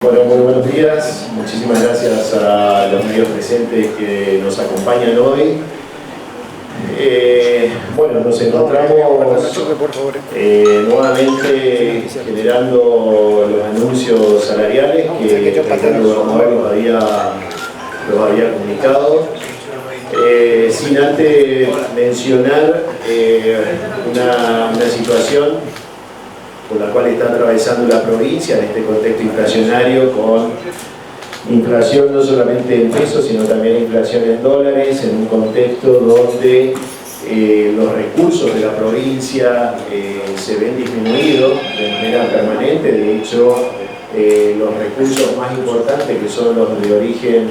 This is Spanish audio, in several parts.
Bueno, muy buenos días. Muchísimas gracias a los medios presentes que nos acompañan hoy. Bueno, nos encontramos nuevamente generando los anuncios salariales que el gobernador los había comunicado. Sin antes mencionar una situación por la cual está atravesando la provincia en este contexto inflacionario, con inflación no solamente en pesos, sino también inflación en dólares, en un contexto donde los recursos de la provincia se ven disminuidos de manera permanente. De hecho, los recursos más importantes, que son los de origen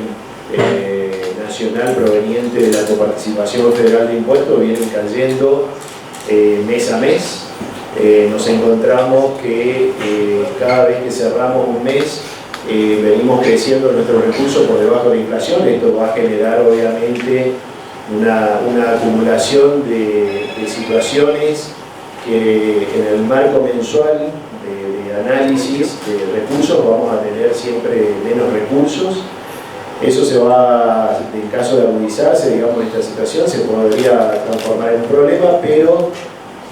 nacional proveniente de la coparticipación federal de impuestos, vienen cayendo mes a mes. Nos encontramos que cada vez que cerramos un mes venimos creciendo nuestros recursos por debajo de la inflación. Esto va a generar obviamente una acumulación de situaciones que en el marco mensual de análisis de recursos vamos a tener siempre menos recursos. Eso se va, en caso de agudizarse, digamos, esta situación se podría transformar en un problema, pero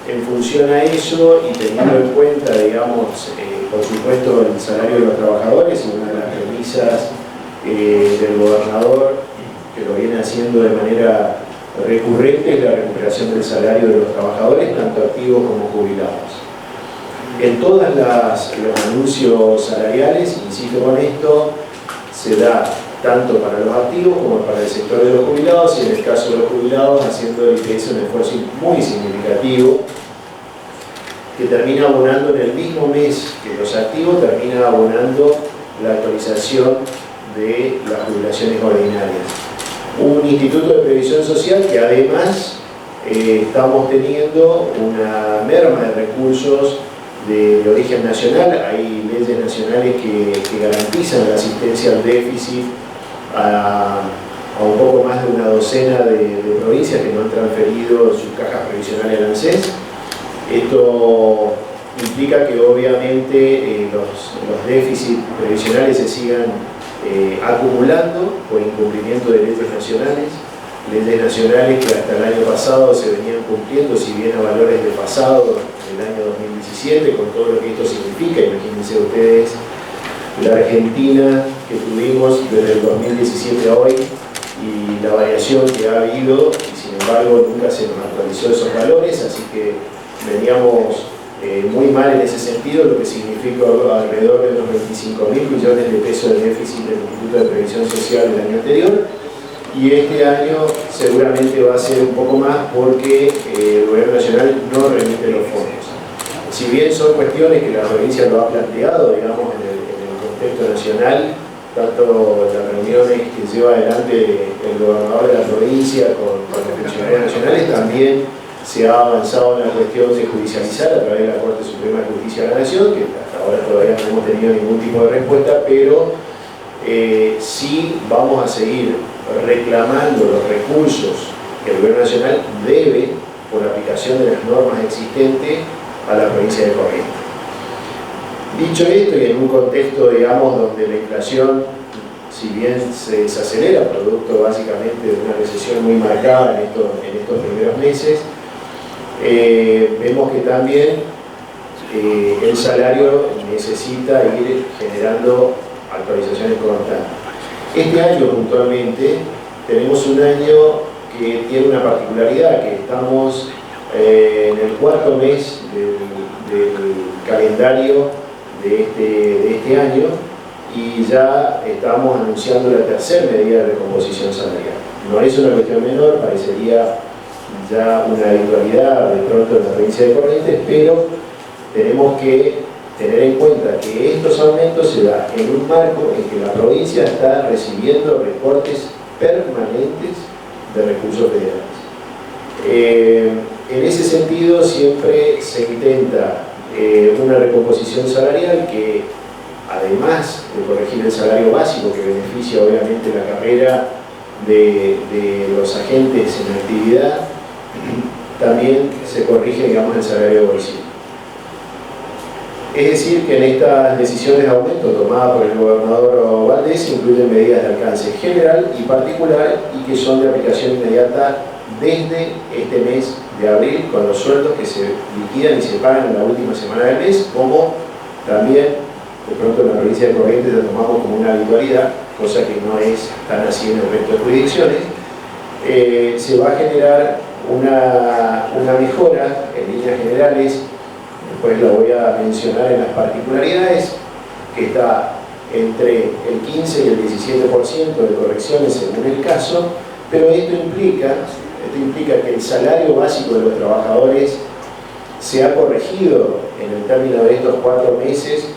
en función a eso y teniendo en cuenta, digamos, por supuesto, el salario de los trabajadores, y una de las premisas del gobernador, que lo viene haciendo de manera recurrente, es la recuperación del salario de los trabajadores, tanto activos como jubilados. En todos los anuncios salariales, insisto con esto, se da tanto para los activos como para el sector de los jubilados, y en el caso de los jubilados haciendo del IPS un esfuerzo muy significativo que termina abonando en el mismo mes que los activos, termina abonando la actualización de las jubilaciones ordinarias. Un instituto de previsión social que además estamos teniendo una merma de recursos de origen nacional. Hay leyes nacionales que garantizan la asistencia al déficit a un poco más de una docena de provincias que no han transferido sus cajas previsionales al ANSES. Esto implica que obviamente los déficits previsionales se sigan acumulando por incumplimiento de leyes nacionales que hasta el año pasado se venían cumpliendo, si bien a valores del pasado, del año 2017, con todo lo que esto significa. Imagínense ustedes la Argentina que tuvimos desde el 2017 a hoy y la variación que ha habido, y sin embargo nunca se nos actualizó esos valores, así que veníamos muy mal en ese sentido, lo que significó alrededor de los 25.000 millones de pesos de déficit del Instituto de Previsión Social el año anterior, y este año seguramente va a ser un poco más porque el gobierno nacional no remite los fondos. Si bien son cuestiones que la provincia lo ha planteado, digamos, en el contexto nacional, tanto las reuniones que lleva adelante el gobernador de la provincia con los funcionarios nacionales, también se ha avanzado en la cuestión de judicializar a través de la Corte Suprema de Justicia de la Nación, que hasta ahora todavía no hemos tenido ningún tipo de respuesta, pero sí vamos a seguir reclamando los recursos que el gobierno nacional debe por aplicación de las normas existentes a la provincia de Corrientes. Dicho esto, y en un contexto, digamos, donde la inflación, si bien se desacelera, producto básicamente de una recesión muy marcada en estos primeros meses, vemos que también el salario necesita ir generando actualizaciones constantes. Este año puntualmente tenemos un año que tiene una particularidad, que estamos en el cuarto mes del calendario de este año, y ya estamos anunciando la tercera medida de recomposición salarial. No es una cuestión menor, parecería ya una habitualidad de pronto en la provincia de Corrientes, pero tenemos que tener en cuenta que estos aumentos se dan en un marco en que la provincia está recibiendo recortes permanentes de recursos federales. En ese sentido siempre se intenta una recomposición salarial que, además de corregir el salario básico, que beneficia obviamente la carrera de los agentes en actividad, también se corrige, digamos, el salario de bolsillo. Es decir, que en estas decisiones de aumento tomadas por el gobernador Valdés se incluyen medidas de alcance general y particular y que son de aplicación inmediata desde este mes de abril, con los sueldos que se liquidan y se pagan en la última semana del mes, como también de pronto en la provincia de Corrientes la tomamos como una habitualidad, cosa que no es tan así en el resto de jurisdicciones. Se va a generar una mejora en líneas generales, después lo voy a mencionar en las particularidades, que está entre el 15 y el 17% de correcciones según el caso, pero esto implica que el salario básico de los trabajadores se ha corregido en el término de estos 4 meses,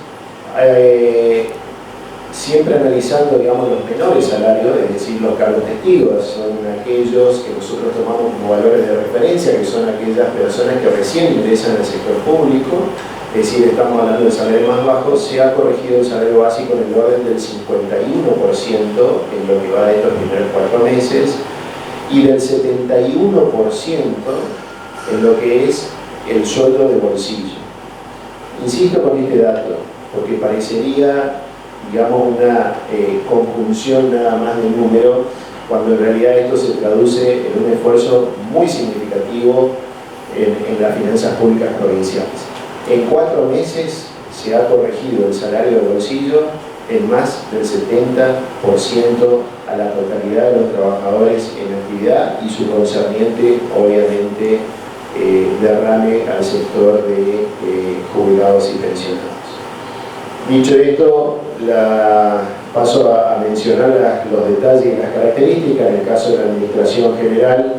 siempre analizando, digamos, los menores salarios, es decir, los cargos testigos, son aquellos que nosotros tomamos como valores de referencia, que son aquellas personas que recién ingresan al sector público, es decir, estamos hablando del salario más bajo. Se ha corregido el salario básico en el orden del 51% en lo que va de estos primeros 4 meses, y del 71% en lo que es el sueldo de bolsillo. Insisto con este dato, porque parecería, digamos, una conjunción nada más de número, cuando en realidad esto se traduce en un esfuerzo muy significativo en las finanzas públicas provinciales. En 4 meses se ha corregido el salario de bolsillo en más del 70% a la totalidad de los trabajadores en actividad y su concerniente, obviamente, derrame al sector de jubilados y pensionados. Dicho esto, paso a mencionar los detalles y las características. En el caso de la Administración General,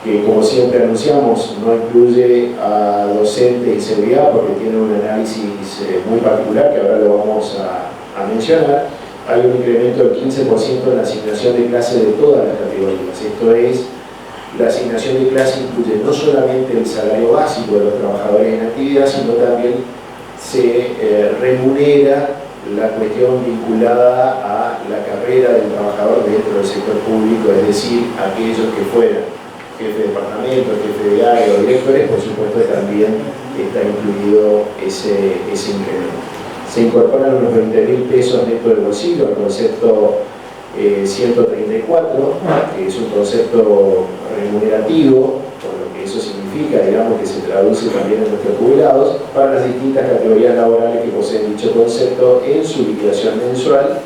que como siempre anunciamos, no incluye a docente y seguridad porque tiene un análisis muy particular que ahora lo vamos a mencionar. Hay un incremento del 15% en la asignación de clase de todas las categorías. Esto es, la asignación de clase incluye no solamente el salario básico de los trabajadores en actividad, sino también se remunera la cuestión vinculada a la carrera del trabajador dentro del sector público, es decir, aquellos que fueran jefe de departamento, jefe de área o directores. Por supuesto también está incluido ese incremento. Se incorporan unos 20.000 pesos netos de bolsillo al concepto 134, que es un concepto remunerativo, por lo que eso significa, digamos, que se traduce también en nuestros jubilados, para las distintas categorías laborales que poseen dicho concepto en su liquidación mensual,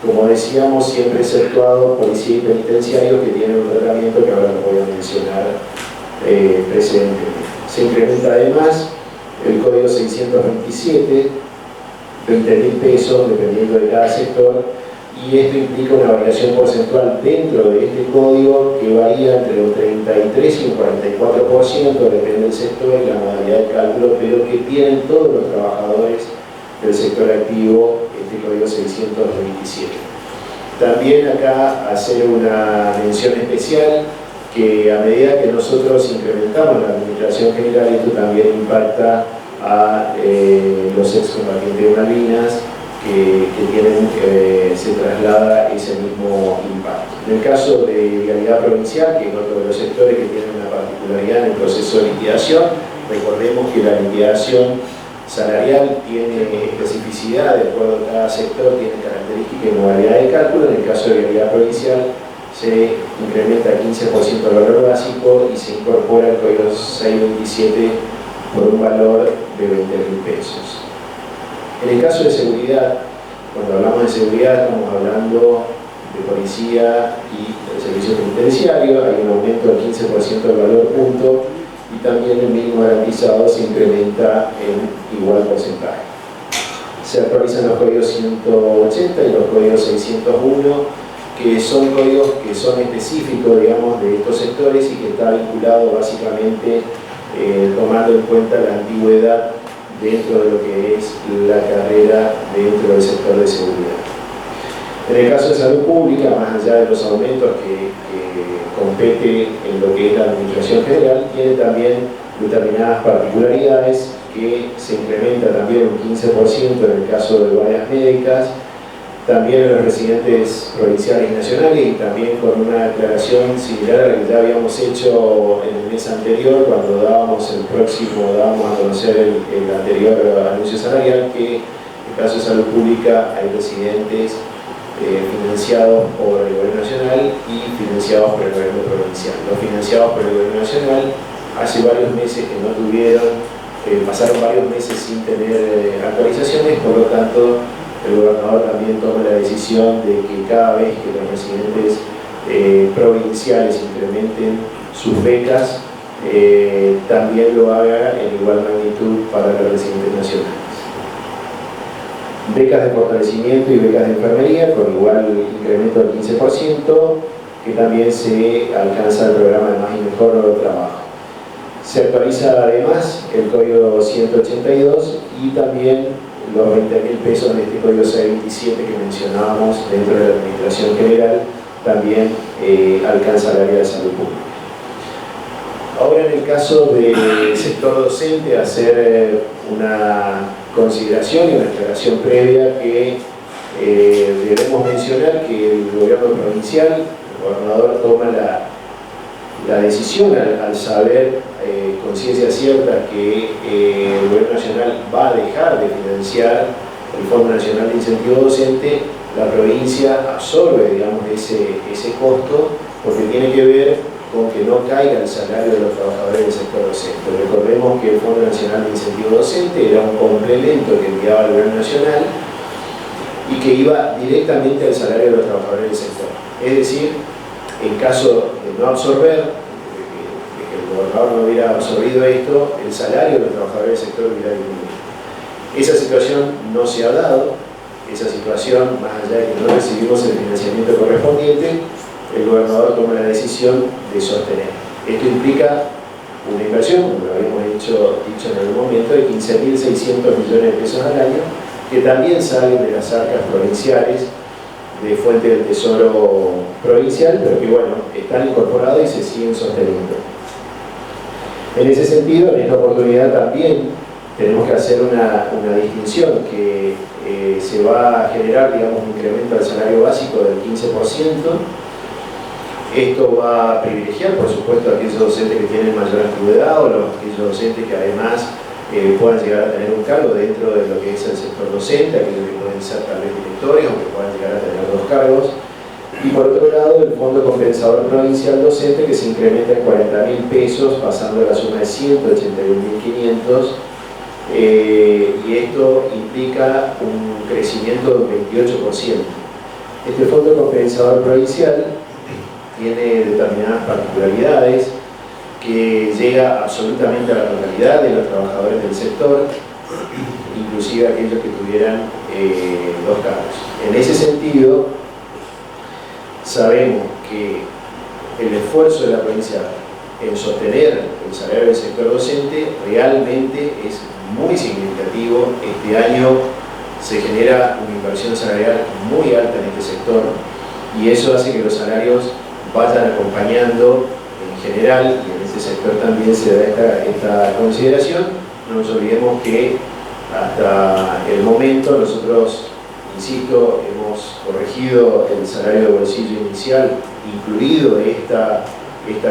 como decíamos, siempre exceptuado policía y penitenciarios, que tienen un tratamiento que ahora lo voy a mencionar precedentemente. Se incrementa además el código 627, 20.000 pesos dependiendo de cada sector, y esto implica una variación porcentual dentro de este código que varía entre un 33 y un 44%, depende del sector y la modalidad de cálculo, pero que tienen todos los trabajadores del sector activo este código 627. También acá hacer una mención especial que a medida que nosotros incrementamos la Administración General, esto también impacta a los excombatientes de Malvinas, que tienen, se traslada ese mismo impacto. En el caso de Vialidad Provincial, que es otro de los sectores que tiene una particularidad en el proceso de liquidación, recordemos que la liquidación salarial tiene especificidad, de acuerdo a cada sector, tiene características y modalidad de cálculo. En el caso de Vialidad Provincial se incrementa 15% el valor básico y se incorpora el código 627 por un valor de 20.000 pesos. En el caso de seguridad, cuando hablamos de seguridad estamos hablando de policía y del servicio penitenciario. Hay un aumento del 15% del valor punto y también el mínimo garantizado se incrementa en igual porcentaje. Se actualizan los códigos 180 y los códigos 601, que son códigos que son específicos, digamos, de estos sectores y que está vinculado básicamente tomando en cuenta la antigüedad dentro de lo que es la carrera dentro del sector de seguridad. En el caso de salud pública, más allá de los aumentos que compete en lo que es la Administración General, tiene también determinadas particularidades, que se incrementa también un 15% en el caso de guardias médicas, también a los residentes provinciales y nacionales, y también con una aclaración similar a la que ya habíamos hecho en el mes anterior, cuando dábamos a conocer el anterior anuncio salarial, que en el caso de salud pública hay residentes financiados por el gobierno nacional y financiados por el gobierno provincial. Los financiados por el gobierno nacional hace varios meses que no tuvieron, pasaron varios meses sin tener actualizaciones, por lo tanto el gobernador también toma la decisión de que cada vez que los residentes provinciales incrementen sus becas, también lo haga en igual magnitud para los residentes nacionales. Becas de fortalecimiento y becas de enfermería con igual incremento del 15%, que también se alcanza el programa de Más y Mejor Trabajo. Se actualiza además el código 182 y también los 20.000 pesos en este código 627 que mencionábamos dentro de la Administración General, también alcanza el área de salud pública. Ahora, en el caso del sector docente, hacer una consideración y una aclaración previa que debemos mencionar que el gobierno provincial, el gobernador toma la decisión al saber con ciencia cierta que el gobierno nacional va a dejar de financiar el Fondo Nacional de Incentivo Docente. La provincia absorbe, digamos, ese costo, porque tiene que ver con que no caiga el salario de los trabajadores del sector docente. Recordemos que el Fondo Nacional de Incentivo Docente era un complemento que enviaba el gobierno nacional y que iba directamente al salario de los trabajadores del sector. Es decir, en caso de no absorber, el gobernador no hubiera absorbido esto, el salario de los trabajadores del sector hubiera disminuido. Esa situación no se ha dado, esa situación, más allá de que no recibimos el financiamiento correspondiente, el gobernador toma la decisión de sostener. Esto implica una inversión, como lo habíamos dicho en algún momento, de 15.600 millones de pesos al año, que también salen de las arcas provinciales, de fuente del Tesoro provincial, pero que bueno, están incorporados y se siguen sosteniendo. En ese sentido, en esta oportunidad también tenemos que hacer una distinción, que se va a generar, digamos, un incremento del salario básico del 15%. Esto va a privilegiar, por supuesto, a aquellos docentes que tienen mayor antigüedad o aquellos docentes que además puedan llegar a tener un cargo dentro de lo que es el sector docente, aquellos que pueden ser tal vez directores o que puedan llegar a tener 2 cargos. Y por otro lado, el Fondo Compensador Provincial Docente, que se incrementa en 40.000 pesos, pasando a la suma de 181.500, y esto implica un crecimiento de un 28%. Este Fondo Compensador Provincial tiene determinadas particularidades, que llega absolutamente a la totalidad de los trabajadores del sector, inclusive aquellos que tuvieran 2 cargos. En ese sentido, sabemos que el esfuerzo de la provincia en sostener el salario del sector docente realmente es muy significativo. Este año se genera una inversión salarial muy alta en este sector y eso hace que los salarios vayan acompañando en general, y en este sector también se da esta consideración. No nos olvidemos que hasta el momento nosotros, insisto, hemos corregido el salario de bolsillo inicial, incluido esta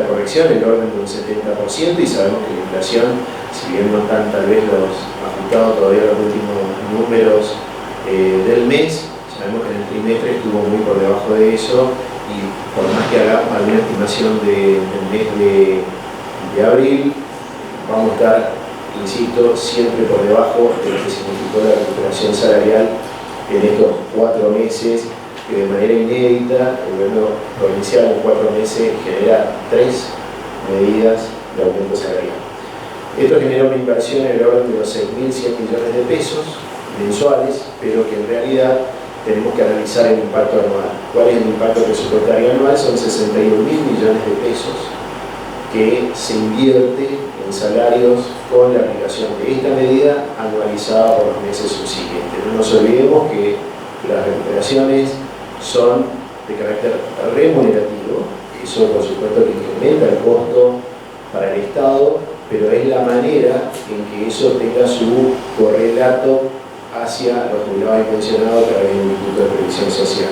corrección, en el orden de un 70%, y sabemos que la inflación, si bien no están tal vez ajustados todavía los últimos números del mes, sabemos que en el trimestre estuvo muy por debajo de eso, y por más que hagamos alguna estimación del mes de abril, vamos a estar, insisto, siempre por debajo de lo que significó la recuperación salarial en estos 4 meses, que de manera inédita el gobierno provincial en 4 meses genera 3 medidas de aumento salarial. Esto genera una inversión en el orden de los 6.100 millones de pesos mensuales, pero que en realidad tenemos que analizar el impacto anual. ¿Cuál es el impacto presupuestario anual? Son 61.000 millones de pesos que se invierte en salarios con la aplicación de esta medida anualizada por los meses subsiguientes. No nos olvidemos que las recuperaciones son de carácter remunerativo, eso por supuesto que incrementa el costo para el Estado, pero es la manera en que eso tenga su correlato hacia los jubilados y pensionados a través del Instituto de Previsión social.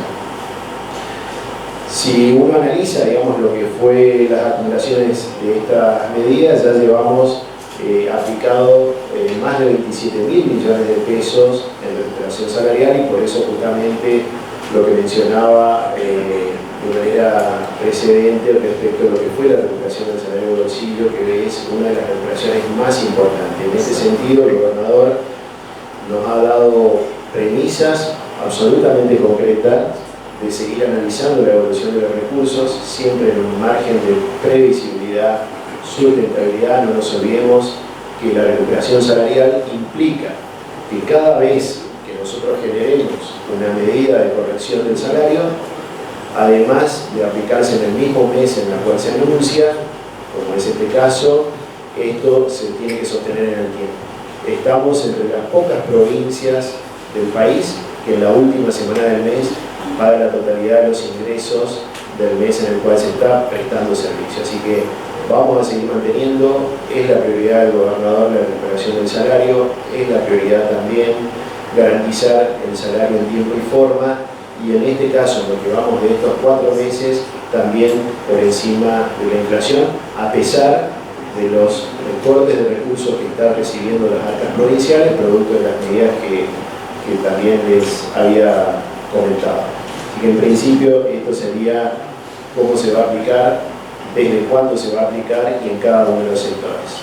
Si uno analiza, digamos, lo que fue las acumulaciones de estas medidas, ya llevamos aplicado más de 27.000 millones de pesos en recuperación salarial, y por eso justamente lo que mencionaba de manera precedente respecto a lo que fue la recuperación del salario de bolsillo, que es una de las recuperaciones más importantes. En ese sentido, el gobernador nos ha dado premisas absolutamente concretas de seguir analizando la evolución de los recursos, siempre en un margen de previsibilidad, sustentabilidad. No nos olvidemos que la recuperación salarial implica que cada vez que nosotros generemos una medida de corrección del salario, además de aplicarse en el mismo mes en el cual se anuncia, como es este caso, esto se tiene que sostener en el tiempo. Estamos entre las pocas provincias del país que en la última semana del mes paga la totalidad de los ingresos del mes en el cual se está prestando servicio. Así que vamos a seguir manteniendo, es la prioridad del gobernador la recuperación del salario, es la prioridad también garantizar el salario en tiempo y forma, y en este caso, en lo que vamos de estos 4 meses, también por encima de la inflación, a pesar de los recortes de recursos que están recibiendo las arcas provinciales, producto de las medidas que también les había comentado. Así que en principio esto sería cómo se va a aplicar, desde cuándo se va a aplicar y en cada uno de los sectores.